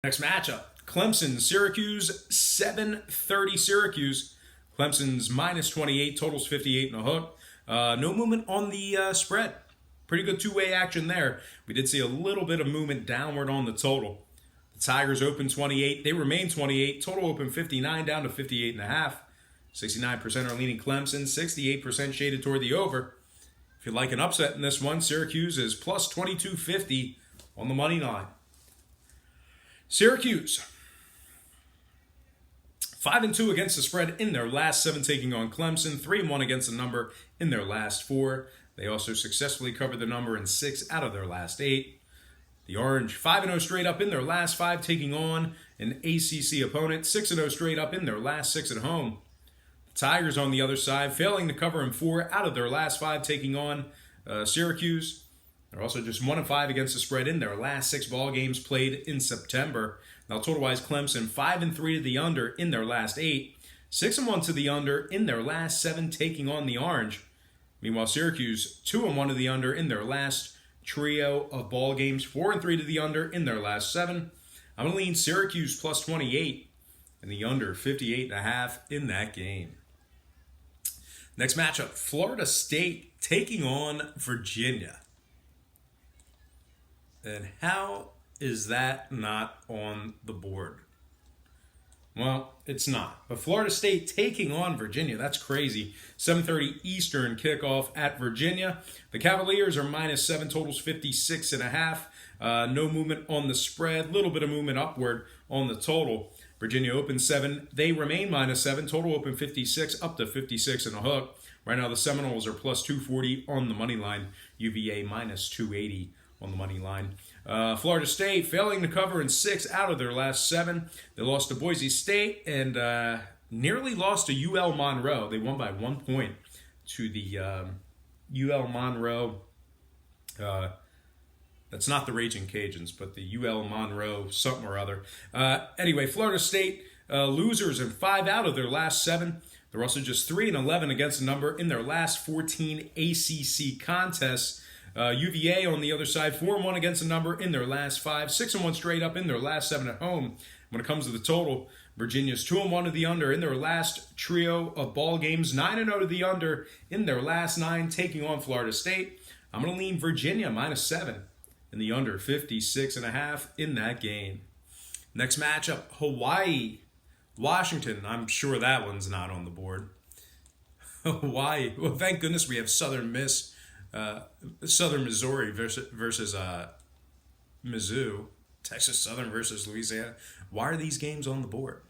Next matchup, Clemson, Syracuse, 7:30 Syracuse. Clemson's minus 28, totals 58 and a hook. No movement on the spread. Pretty good two-way action there. We did see a little bit of movement downward on the total. The Tigers open 28. They remain 28. Total open 59 down to 58 and a half. 69% are leaning Clemson. 68% shaded toward the over. If you'd like an upset in this one, Syracuse is plus 22.50 on the money line. Syracuse, 5-2 against the spread in their last 7, taking on Clemson. 3-1 against the number in their last 4. They also successfully covered the number in 6 out of their last 8. The Orange, 5-0 straight up in their last 5, taking on an ACC opponent. 6-0 straight up in their last 6 at home. The Tigers on the other side, failing to cover in 4 out of their last 5, taking on Syracuse. They're also just 1-5 against the spread in their last 6 ball games played in September. Now, total-wise, Clemson 5-3 to the under in their last 8, 6-1 to the under in their last 7, taking on the Orange. Meanwhile, Syracuse 2-1 to the under in their last trio of ball games, 4-3 to the under in their last 7. I'm going to lean Syracuse plus 28 and the under 58.5 in that game. Next matchup, Florida State taking on Virginia. And how is that not on the board? Well, it's not. But Florida State taking on Virginia. That's crazy. 7:30 Eastern kickoff at Virginia. The Cavaliers are minus 7, totals 56.5. No movement on the spread. Little bit of movement upward on the total. Virginia open 7. They remain minus 7. Total open 56 up to 56 and a hook. Right now the Seminoles are plus 240 on the money line. UVA minus 280 on the money line. Florida State failing to cover in 6 out of their last 7. They lost to Boise State and nearly lost to UL Monroe. They won by 1 point to the UL Monroe. That's not the Raging Cajuns, but the UL Monroe something or other. Anyway, Florida State losers in 5 out of their last 7. They're also just 3-11 against the number in their last 14 ACC contests. UVA on the other side, 4-1 against the number in their last 5, 6-1 straight up in their last 7 at home. When it comes to the total, Virginia's 2-1 to the under in their last trio of ball games, 9-0 to the under in their last 9, taking on Florida State. I'm going to lean Virginia minus 7 in the under 56.5 in that game. Next matchup, Hawaii, Washington. I'm sure that one's not on the board. Hawaii. Well, thank goodness we have Southern Missouri versus Mizzou, Texas Southern versus Louisiana. Why are these games on the board?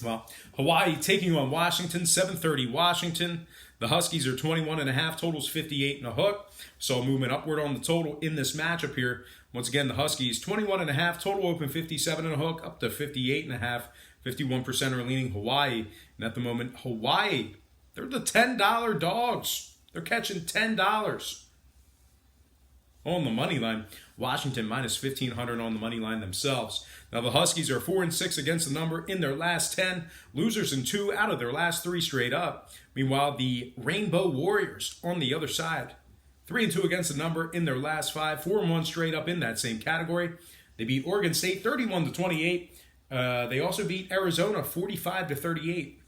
Well, Hawaii taking on Washington, 7:30 Washington. The Huskies are 21.5, totals 58 and a hook. Saw movement upward on the total in this matchup here. Once again, the Huskies 21.5, total open 57 and a hook, up to 58.5. 51% are leaning Hawaii. And at the moment, Hawaii, they're the $10 dogs. They're catching $10 on the money line. Washington minus 1,500 on the money line themselves. Now the Huskies are 4-6 against the number in their last 10. Losers in 2 out of their last 3 straight up. Meanwhile, the Rainbow Warriors on the other side, 3-2 against the number in their last 5. 4-1 straight up in that same category. They beat Oregon State 31-28. They also beat Arizona 45-38.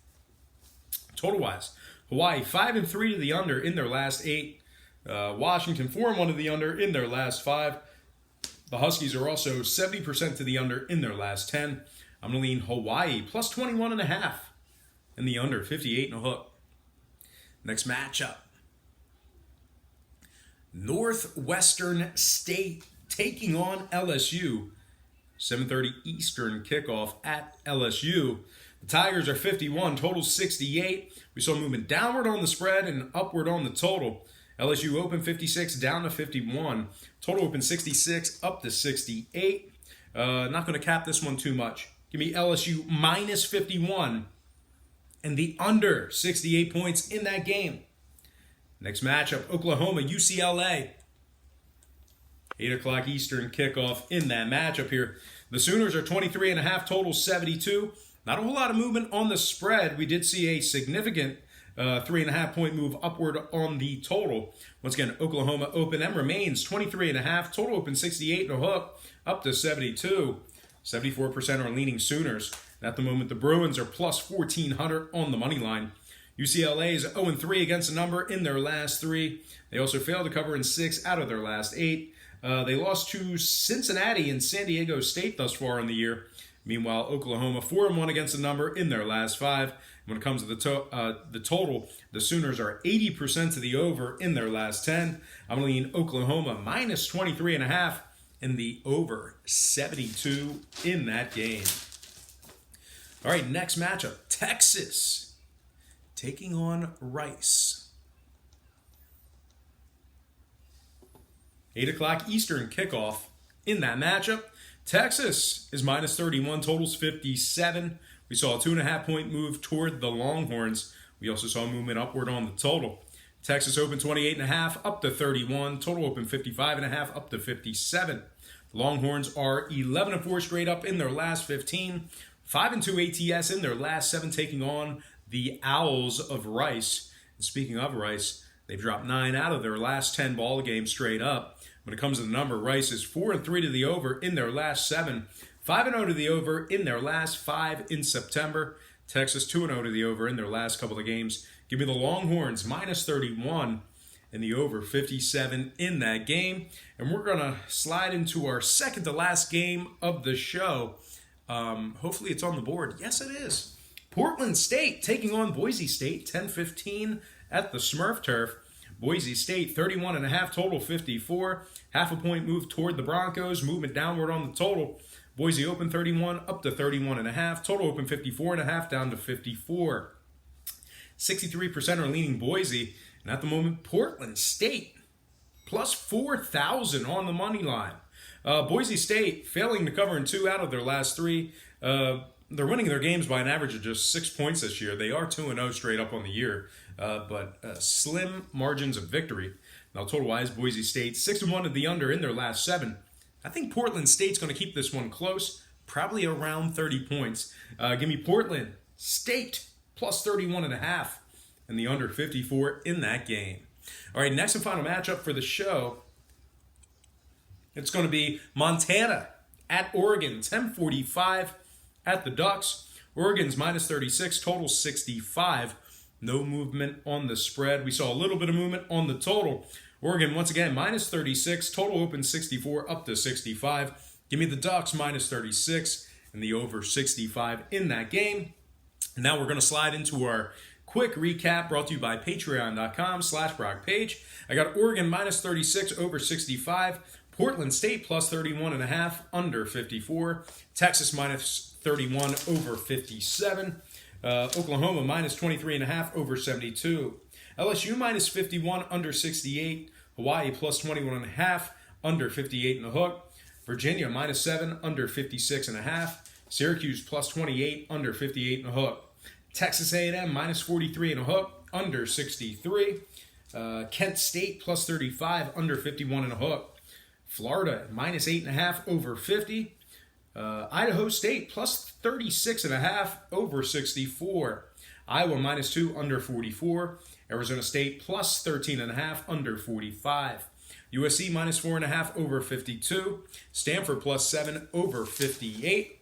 Total-wise, Hawaii 5-3 to the under in their last 8. Washington 4-1 to the under in their last 5. The Huskies are also 70% to the under in their last 10. I'm going to lean Hawaii plus 21.5 in the under 58 and a hook. Next matchup, Northwestern State taking on LSU. 7:30 Eastern kickoff at LSU. The Tigers are 51, total 68. We saw movement downward on the spread and upward on the total. LSU open 56, down to 51. Total open 66, up to 68. Not going to cap this one too much. Give me LSU minus 51 and the under 68 points in that game. Next matchup, Oklahoma, UCLA. 8 o'clock Eastern kickoff in that matchup here. The Sooners are 23.5, total 72. Not a whole lot of movement on the spread. We did see a significant 3.5 point move upward on the total. Once again, Oklahoma open and remains 23.5. Total open 68 and a hook, up to 72. 74% are leaning Sooners. And at the moment, the Bruins are plus 1,400 on the money line. UCLA is 0-3 against the number in their last 3. They also failed to cover in 6 out of their last 8. They lost to Cincinnati and San Diego State thus far in the year. Meanwhile, Oklahoma 4-1 against the number in their last 5. When it comes to the total, the Sooners are 80% to the over in their last 10. I'm going to lean Oklahoma minus 23.5 and the over 72 in that game. All right, next matchup, Texas taking on Rice. 8 o'clock Eastern kickoff in that matchup. Texas is minus 31, totals 57. We saw a 2.5-point move toward the Longhorns. We also saw movement upward on the total. Texas opened 28.5 up to 31. Total opened 55.5 up to 57. The Longhorns are 11-4 straight up in their last 15. 5-2 ATS in their last 7, taking on the Owls of Rice. And speaking of Rice, they've dropped 9 out of their last 10 ball games straight up. When it comes to the number, Rice is 4-3 to the over in their last 7. 5-0 to the over in their last 5 in September. Texas 2-0 to the over in their last couple of games. Give me the Longhorns minus 31 and the over 57 in that game. And we're going to slide into our second to last game of the show. Hopefully it's on the board. Yes, it is. Portland State taking on Boise State, 10-15 at the Smurf Turf. Boise State 31.5, total 54. Half a point move toward the Broncos, movement downward on the total. Boise open 31 up to 31.5. Total open 54.5 down to 54. 63% are leaning Boise. And at the moment, Portland State plus 4,000 on the money line. Boise State failing to cover in 2 out of their last 3. They're winning their games by an average of just 6 points this year. They are 2-0 straight up on the year, but slim margins of victory. Now, total-wise, Boise State 6-1 to the under in their last 7. I think Portland State's going to keep this one close, probably around 30 points. Give me Portland State plus 31.5 and the under 54 in that game. All right, next and final matchup for the show. It's going to be Montana at Oregon, 10:45 at the Ducks. Oregon's minus 36, total 65. No movement on the spread. We saw a little bit of movement on the total. Oregon, once again, minus 36. Total open 64 up to 65. Give me the Ducks minus 36 and the over 65 in that game. And now we're going to slide into our quick recap brought to you by patreon.com/BrockPage. I got Oregon minus 36 over 65. Portland State plus 31.5 under 54. Texas minus 31 over 57. Oklahoma minus 23.5 over 72. LSU minus 51 under 68. Hawaii plus 21.5 under 58 and a hook. Virginia minus 7 under 56.5. Syracuse plus 28 under 58 and a hook. Texas A&M minus 43 and a hook under 63. Kent State plus 35 under 51 and a hook. Florida minus 8.5 over 50. Idaho State plus 36.5 over 64. Iowa minus 2 under 44. Arizona State plus 13.5 under 45. USC minus 4.5 over 52. Stanford plus 7 over 58.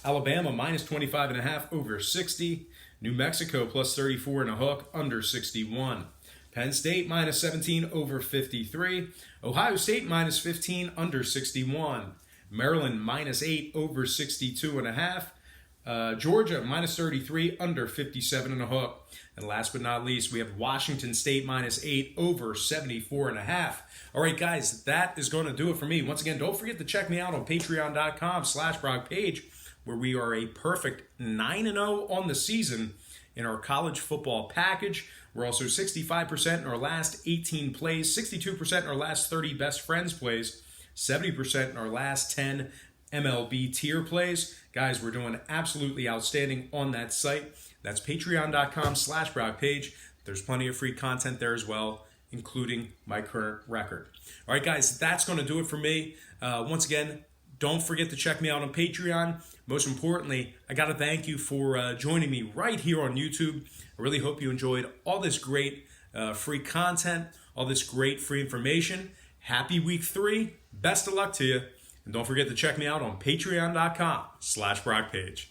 Alabama minus 25.5 over 60. New Mexico plus 34 and a hook under 61. Penn State minus 17 over 53. Ohio State minus 15 under 61. Maryland minus 8 over 62.5. Georgia minus 33 under 57 and a hook. And last but not least, we have Washington State minus 8 over 74.5. All right, guys, that is going to do it for me. Once again, don't forget to check me out on patreon.com/BrockPage, where we are a perfect 9-0 on the season in our college football package. We're also 65% in our last 18 plays, 62% in our last 30 best friends plays, 70% in our last 10 MLB tier plays. Guys, we're doing absolutely outstanding on that site. That's patreon.com/BrockPage. There's plenty of free content there as well, including my current record. All right, guys, that's going to do it for me. Once again, don't forget to check me out on Patreon. Most importantly, I got to thank you for joining me right here on YouTube. I really hope you enjoyed all this great free content, all this great free information. Happy week 3. Best of luck to you. And don't forget to check me out on patreon.com/BrockPage.